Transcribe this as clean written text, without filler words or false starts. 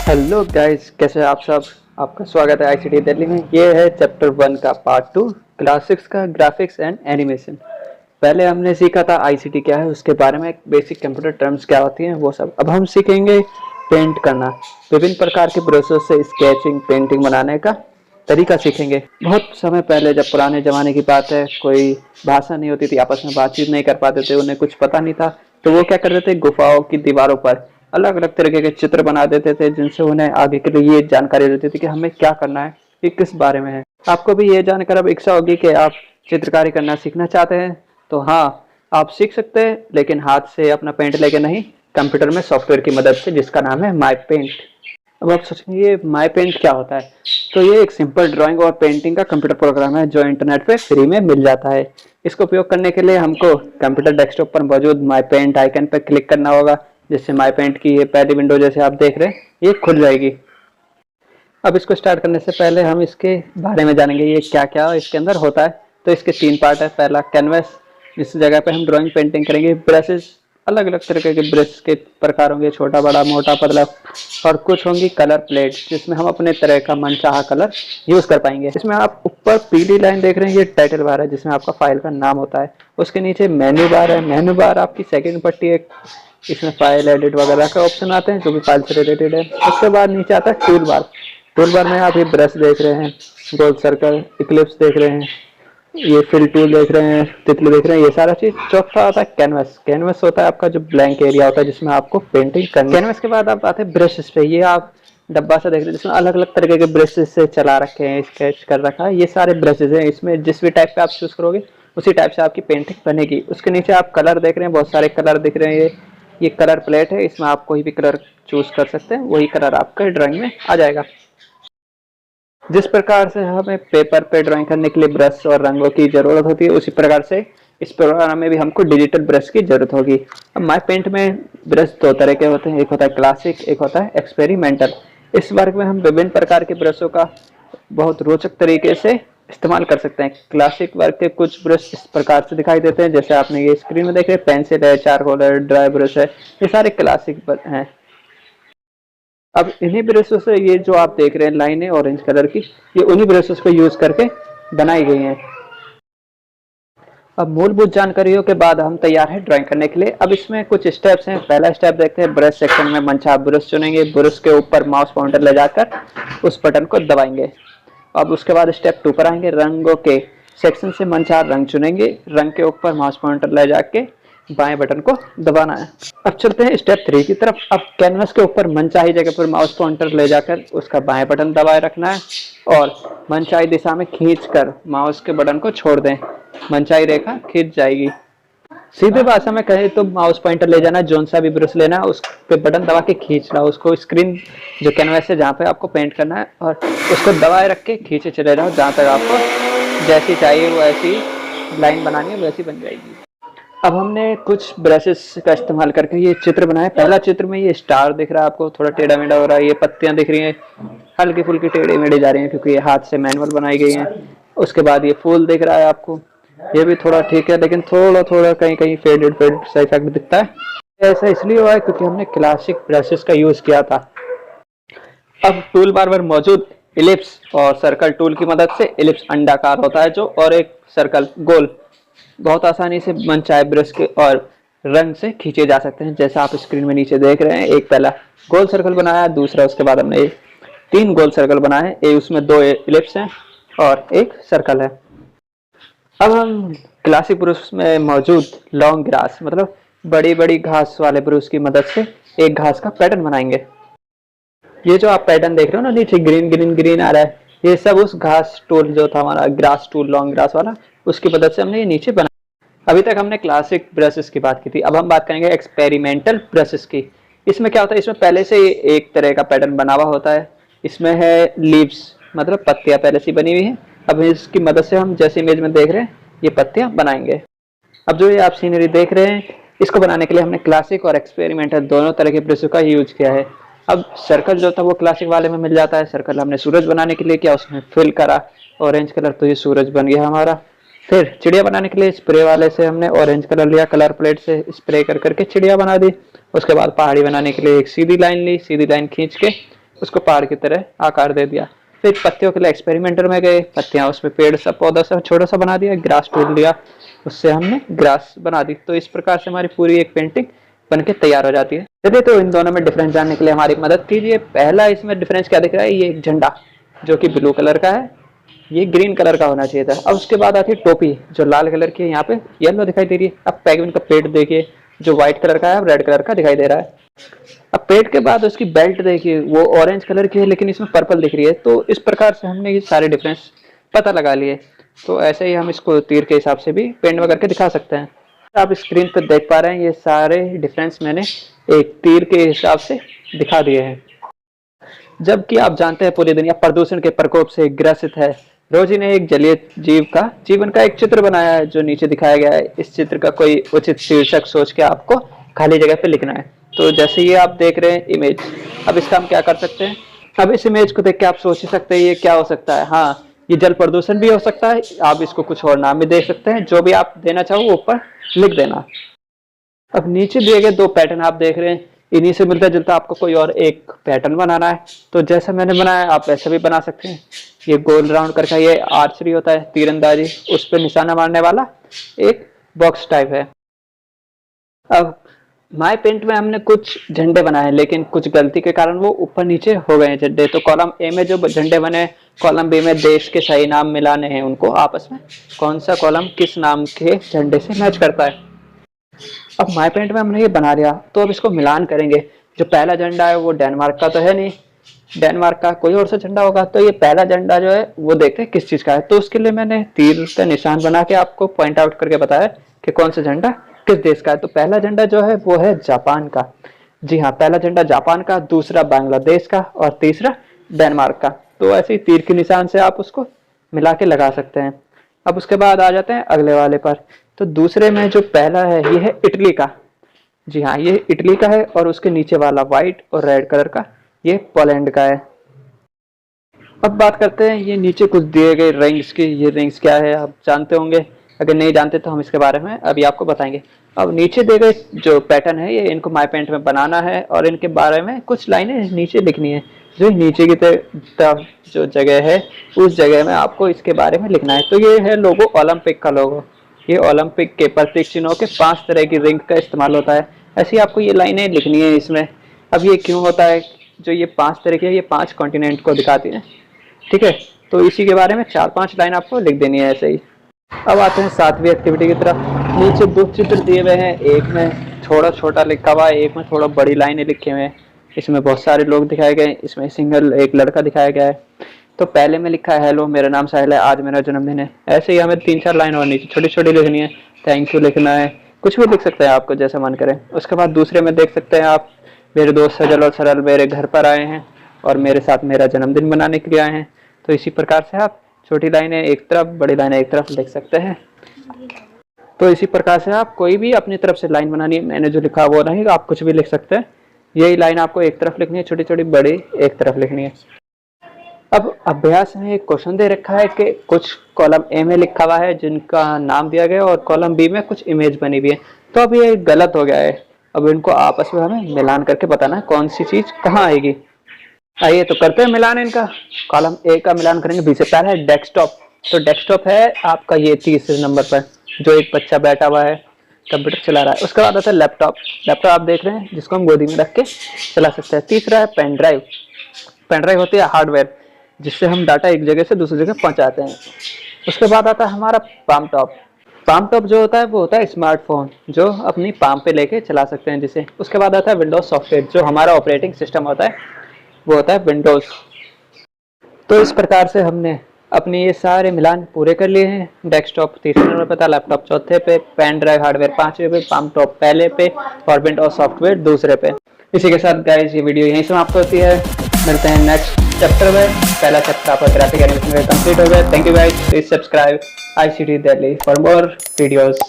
Hello guys, कैसे हैं आप सब। आपका स्वागत है आईसीटी दिल्ली में। ये है चैप्टर 1 का पार्ट 2, क्लास 6 का ग्राफिक्स एंड एनिमेशन। पहले हमने सीखा था आईसीटी क्या है, उसके बारे में बेसिक कंप्यूटर टर्म्स क्या होती हैं वो सब। अब हम सीखेंगे पेंट करना। विभिन्न प्रकार के ब्रशों से स्केचिंग पेंटिंग बनाने का तरीका सीखेंगे। बहुत समय पहले, जब पुराने ज़माने की बात है, कोई भाषा नहीं होती थी, आपस में बातचीत नहीं कर पाते थे, उन्हें कुछ पता नहीं था, तो वो क्या करते थे, गुफाओं की दीवारों पर अलग अलग तरीके के चित्र बना देते थे, जिनसे उन्हें आगे के लिए ये जानकारी रहती थी कि हमें क्या करना है, ये किस बारे में है। आपको भी ये जानकर अब इच्छा होगी कि आप चित्रकारी करना सीखना चाहते हैं, तो हाँ, आप सीख सकते हैं, लेकिन हाथ से अपना पेंट लेके नहीं, कंप्यूटर में सॉफ्टवेयर की मदद से, जिसका नाम है माई पेंट। अब आप सोचेंगे ये माई पेंट क्या होता है, तो ये एक सिंपल ड्राइंग और पेंटिंग का कंप्यूटर प्रोग्राम है जो इंटरनेट पे फ्री में मिल जाता है। इसको उपयोग करने के लिए हमको कंप्यूटर डेस्कटॉप पर मौजूद माई पेंट आइकन पर क्लिक करना होगा, जिससे माई पेंट की ये पहली विंडो जैसे आप देख रहे हैं ये खुल जाएगी। अब इसको स्टार्ट करने से पहले हम इसके बारे में जानेंगे, ये क्या क्या इसके अंदर होता है। तो इसके 3 पार्ट है। पहला कैनवस, जिस जगह पे हम ड्राइंग पेंटिंग करेंगे। ब्रशेस, अलग अलग तरीके के ब्रश के प्रकार होंगे, छोटा बड़ा मोटा पतला। और कुछ होंगी कलर प्लेट, जिसमें हम अपने तरह का मनचाहा कलर यूज कर पाएंगे। इसमें आप ऊपर पीली लाइन देख रहे हैं, ये टाइटल बार है, जिसमें आपका फाइल का नाम होता है। उसके नीचे मेन्यू बार है। मेन्यू बार आपकी सेकंड पट्टी है, इसमें फाइल एडिट वगैरह का ऑप्शन आते हैं जो भी फाइल से रिलेटेड है। उसके बाद नीचे आता है टूल बार। टूल बार में आप ये ब्रश देख रहे हैं, गोल सर्कल, इक्लिप्स देख रहे हैं, ये फिल टूल देख रहे हैं, तितली देख रहे हैं, ये सारा चीज। चौथा आता है कैनवस। कैनवस होता है आपका जो ब्लैंक एरिया होता है, जिसमें आपको पेंटिंग करनी है। कैनवस के बाद आप आते हैं ब्रशेस पे। ये आप डब्बा सा देख रहे हैं, जिसमें अलग अलग तरीके के ब्रशेस से चला रखे हैं, स्केच कर रखा है। ये सारे ब्रशेस हैं, इसमें जिस भी टाइप पे आप चूज करोगे उसी टाइप से आपकी पेंटिंग बनेगी। उसके नीचे आप कलर देख रहे हैं, बहुत सारे कलर दिख रहे हैं। ये कलर प्लेट है, इसमें आप कोई भी कलर चूज कर सकते हैं, वही कलर आपके ड्राइंग में आ जाएगा। जिस प्रकार से हमें पेपर पे ड्राइंग करने के लिए ब्रश और रंगों की जरूरत होती है, उसी प्रकार से इस प्रोग्राम में भी हमको डिजिटल ब्रश की जरूरत होगी। अब माई पेंट में ब्रश 2 तरह के होते हैं, एक होता है क्लासिक, एक होता है एक्सपेरिमेंटल। इस वर्ग में हम विभिन्न प्रकार के ब्रशों का बहुत रोचक तरीके से इस्तेमाल कर सकते हैं। क्लासिक वर्ग के कुछ ब्रश इस प्रकार से दिखाई देते हैं, जैसे आपने ये स्क्रीन में देख रहे हैं, पेंसिल है, चारकोल है, ड्राई ब्रश है, ये सारे क्लासिक हैं। अब इन्हीं ब्रशों से, ये जो आप देख रहे हैं लाइनें ऑरेंज कलर की, ये उन्हीं ब्रशों को यूज करके बनाई गई हैं। अब मूलभूत जानकारियों के बाद हम तैयार हैं ड्राइंग करने के लिए। अब इसमें कुछ स्टेप्स हैं। पहला स्टेप देखते हैं, ब्रश सेक्शन में मनचाहा ब्रश चुनेंगे, ब्रश के ऊपर माउस पॉइंटर ले जाकर उस बटन को दबाएंगे। अब उसके बाद स्टेप 2 पर आएंगे, रंगों के सेक्शन से मनचाहा रंग चुनेंगे, रंग के ऊपर माउस पॉइंटर ले जाके बाएं बटन को दबाना है। अब चलते हैं स्टेप 3 की तरफ। अब कैनवस के ऊपर मनचाही जगह पर माउस पॉइंटर ले जाकर उसका बाएं बटन दबाए रखना है और मनचाही दिशा में खींचकर माउस के बटन को छोड़ दें। मनचाही रेखा खींच जाएगी। सीधे भाषा में कहें तो माउस पॉइंटर ले जाना, जोन सा भी ब्रश लेना, उस पे बटन दबा के खींचना, उसको स्क्रीन जो कैनवस है जहाँ पे आपको पेंट करना है, और उसको दबाए रख के खींचे चले जाओ जहाँ तक आपको जैसी चाहिए वो ऐसी लाइन बनानी है वैसी बन जाएगी। अब हमने कुछ ब्रशेस का इस्तेमाल करके ये चित्र बनाया। पहला चित्र में ये स्टार दिख रहा है आपको, थोड़ा टेढ़ा मेढ़ा हो रहा है। ये पत्तियां दिख रही हैं, हल्की फुल्की टेढ़ी मेढ़ी जा रही हैं, क्योंकि ये हाथ से मैनुअल बनाई गई हैं। उसके बाद ये फूल दिख रहा है आपको, ये भी थोड़ा ठीक है, लेकिन थोड़ा थोड़ा कहीं कहीं फेडेड सा इफेक्ट दिखता है। ऐसा इसलिए हुआ है क्योंकि हमने क्लासिक ब्रशेस का यूज किया था। अब टूल बार पर मौजूद इलिप्स और सर्कल टूल की मदद से, इलिप्स अंडाकार होता है जो, और एक सर्कल गोल, बहुत आसानी से मनचाहे ब्रश के और रंग से खींचे जा सकते हैं, जैसा आप स्क्रीन में नीचे देख रहे हैं। एक पहला गोल सर्कल बनाया, दूसरा, उसके बाद हमने 3 गोल सर्कल बनाए, एक उसमें 2 इलिप्स हैं और एक सर्कल है। अब हम क्लासिक ब्रश में मौजूद लॉन्ग ग्रास, मतलब बड़ी बड़ी घास वाले ब्रश की मदद से एक घास का पैटर्न बनाएंगे। ये जो आप पैटर्न देख रहे हो ना, नीचे ग्रीन ग्रीन ग्रीन आ रहा है, ये सब उस घास टूल जो था हमारा ग्रास टूल, लॉन्ग ग्रास वाला, उसकी मदद से हमने ये नीचे बनाया। अभी तक हमने क्लासिक ब्रशेस की बात की थी, अब हम बात करेंगे एक्सपेरिमेंटल ब्रशेस की। इसमें क्या होता है, इसमें पहले से एक तरह का पैटर्न बना हुआ होता है। इसमें है लीव्स, मतलब पत्तियां पहले से बनी हुई हैं। अब इसकी मदद से हम, जैसे इमेज में देख रहे हैं, ये पत्तियां बनाएंगे। अब जो ये आप सीनरी देख रहे हैं, इसको बनाने के लिए हमने क्लासिक और एक्सपेरिमेंटल दोनों तरह के ब्रशों का यूज किया है। अब सर्कल जो था वो क्लासिक वाले में मिल जाता है। सर्कल हमने सूरज बनाने के लिए किया, उसमें फिल करा ऑरेंज कलर, तो ये सूरज बन गया हमारा। फिर चिड़िया बनाने के लिए स्प्रे वाले से हमने ऑरेंज कलर लिया, कलर प्लेट से स्प्रे कर करके चिड़िया बना दी। उसके बाद पहाड़ी बनाने के लिए एक सीधी लाइन ली, सीधी लाइन खींच के उसको पहाड़ की तरह आकार दे दिया। फिर पत्तियों के लिए एक्सपेरिमेंटर में गए, पत्तियां उसमें पेड़ सा पौधा सा छोटा सा बना दिया, ग्रास टूट लिया, उससे हमने ग्रास बना दी। तो इस प्रकार से हमारी पूरी एक पेंटिंग बनके तैयार हो जाती है। चलिए तो इन दोनों में डिफरेंस जानने के लिए हमारी मदद कीजिए। पहला इसमें डिफरेंस क्या दिख रहा है, ये एक झंडा जो कि ब्लू कलर का है, ये ग्रीन कलर का होना चाहिए था। अब उसके बाद आती है टोपी जो लाल कलर की है, यहाँ पे येलो दिखाई दे रही है। अब पेंगुइन का पेट देखिए जो व्हाइट कलर का है, अब रेड कलर का दिखाई दे रहा है। अब पेट के बाद उसकी बेल्ट देखिए, वो ऑरेंज कलर की है लेकिन इसमें पर्पल दिख रही है। तो इस प्रकार से हमने ये सारे डिफरेंस पता लगा लिए। तो ऐसे ही हम इसको तीर के हिसाब से भी पेंट में करके दिखा सकते हैं। आप स्क्रीन पर देख पा रहे हैं ये सारे डिफरेंस मैंने एक तीर के हिसाब से दिखा दिए हैं। जबकि आप जानते हैं पूरी दुनिया प्रदूषण के प्रकोप से ग्रसित है। रोजी ने एक जलीय जीव का जीवन का एक चित्र बनाया है जो नीचे दिखाया गया है। इस चित्र का कोई उचित शीर्षक सोच के आपको खाली जगह पे लिखना है। तो जैसे ये आप देख रहे हैं इमेज, अब इसका हम क्या कर सकते हैं, अब इस इमेज को देख के आप सोच ही सकते हैं ये क्या हो सकता है। हाँ, ये जल प्रदूषण भी हो सकता है। आप इसको कुछ और नाम भी दे सकते हैं, जो भी आप देना चाहो ऊपर लिख देना। अब नीचे दिए गए दो पैटर्न आप देख रहे हैं, इन्हीं से मिलता जुलता आपको कोई और एक पैटर्न बनाना है। तो जैसा मैंने बनाया आप वैसे भी बना सकते हैं। ये गोल राउंड करके ये आर्चरी होता है, तीरंदाजी, उस पर निशाना मारने वाला एक बॉक्स टाइप है। अब माय पेंट में हमने कुछ झंडे बनाए लेकिन कुछ गलती के कारण वो ऊपर नीचे हो गए हैं झंडे। तो कॉलम ए में जो झंडे बने, कॉलम बी में देश के सही नाम मिलाने हैं उनको आपस में, कौन सा कॉलम किस नाम के झंडे से मैच करता है। अब माय पेंट में हमने ये बना लिया, तो अब इसको मिलान करेंगे। जो पहला झंडा है वो डेनमार्क का तो है नहीं, डेनमार्क का कोई और सा झंडा होगा। तो ये पहला झंडा जो है वो देखते हैं किस चीज का है। तो उसके लिए मैंने तीर का निशान बना के आपको पॉइंट आउट करके बताया कि कौन सा झंडा किस देश का है। तो पहला झंडा जो है वो है जापान का। जी हाँ, पहला झंडा जापान का, दूसरा बांग्लादेश का और तीसरा डेनमार्क का। तो ऐसे ही तीर के निशान से आप उसको मिला के लगा सकते हैं। अब उसके बाद आ जाते हैं अगले वाले पर। तो दूसरे में जो पहला है ये है इटली का। जी हाँ, ये इटली का है और उसके नीचे वाला व्हाइट और रेड कलर का ये पोलैंड का है। अब बात करते हैं ये नीचे कुछ दिए गए रिंग्स की। ये रिंग्स क्या है आप जानते होंगे, अगर नहीं जानते तो हम इसके बारे में अभी आपको बताएंगे। अब नीचे दिए गए जो पैटर्न है ये इनको माय पेंट में बनाना है और इनके बारे में कुछ लाइनें नीचे लिखनी है। जो नीचे की तरफ जो जगह है उस जगह में आपको इसके बारे में लिखना है। तो ये है लोगो, ओलंपिक का लोगो। ये ओलंपिक के प्रतीक चिन्हों के 5 तरह की रिंग का इस्तेमाल होता है। ऐसे ही आपको ये लाइनें लिखनी है इसमें। अब ये क्यों होता है, जो ये 5 तरह के, ये 5 कॉन्टिनेंट को दिखाती है, ठीक है। तो इसी के बारे में 4-5 लाइन आपको लिख देनी है ऐसे ही। अब आते हैं 7वीं एक्टिविटी की तरफ। नीचे 2 चित्र दिए हुए हैं, एक में थोड़ा छोटा लिखा हुआ है, एक में थोड़ा बड़ी लाइनें लिखे हुए हैं। इसमें बहुत सारे लोग दिखाए गए, इसमें सिंगल एक लड़का दिखाया गया है। तो पहले में लिखा है हेलो मेरा नाम साहिल है, आज मेरा जन्मदिन है। ऐसे ही हमें 3-4 लाइन और नीचे छोटी छोटी लिखनी है। थैंक यू लिखना है, कुछ भी लिख सकते हैं आपको जैसा मन करे। उसके बाद दूसरे में देख सकते हैं आप, मेरे दोस्त सजल और सरल मेरे घर पर आए हैं और मेरे साथ मेरा जन्मदिन मनाने के लिए आए हैं। तो इसी प्रकार से आप छोटी लाइनें एक तरफ, बड़ी लाइनें एक तरफ लिख सकते हैं। तो इसी प्रकार से आप कोई भी अपनी तरफ से लाइन बनानी है, मैंने जो लिखा वो नहीं, आप कुछ भी लिख सकते हैं। यही लाइन आपको एक तरफ लिखनी है, छोटी छोटी, बड़ी एक तरफ लिखनी है। अब अभ्यास में एक क्वेश्चन दे रखा है कि कुछ कॉलम ए में लिखा हुआ है जिनका नाम दिया गया और कॉलम बी में कुछ इमेज बनी हुई है। तो अब ये गलत हो गया है। अब इनको आपस में हमें मिलान करके बताना है कौन सी चीज कहाँ आएगी। आइए तो करते हैं मिलान इनका। कॉलम ए का मिलान करेंगे बी से। पहला है डेस्कटॉप। तो डेस्कटॉप है आपका ये 30 नंबर पर, जो एक बच्चा बैठा हुआ है कंप्यूटर चला रहा है। उसके बाद आता है लैपटॉप। लैपटॉप आप देख रहे हैं जिसको हम गोदी में रख के चला सकते हैं। तीसरा है पेन ड्राइव। पेन ड्राइव होती है हार्डवेयर जिससे हम डाटा एक जगह से दूसरी जगह पहुंचाते हैं। उसके बाद आता है हमारा पाम टॉप। पाम टॉप जो होता है वो होता है स्मार्टफोन जो अपनी पाम पे लेके चला सकते हैं जिसे। उसके बाद आता है विंडोज सॉफ्टवेयर, जो हमारा ऑपरेटिंग सिस्टम होता है वो होता है विंडोज। तो इस प्रकार से हमने अपने ये सारे मिलान पूरे कर लिए हैं। डेस्कटॉप तीसरे नंबर पे था, लैपटॉप चौथे पे, पेन ड्राइव हार्डवेयर 5वें पे, पाम टॉप पहले पे और विंडोज सॉफ्टवेयर दूसरे पे। इसी के साथ गाइस ये वीडियो यहीं समाप्त होती है। मिलते हैं नेक्स्ट चैप्टर में। पहला चैप्टर आपका ग्राफिक एनिमेशन में कंप्लीट हो गया। Thank you guys, please subscribe ICT Delhi for more videos।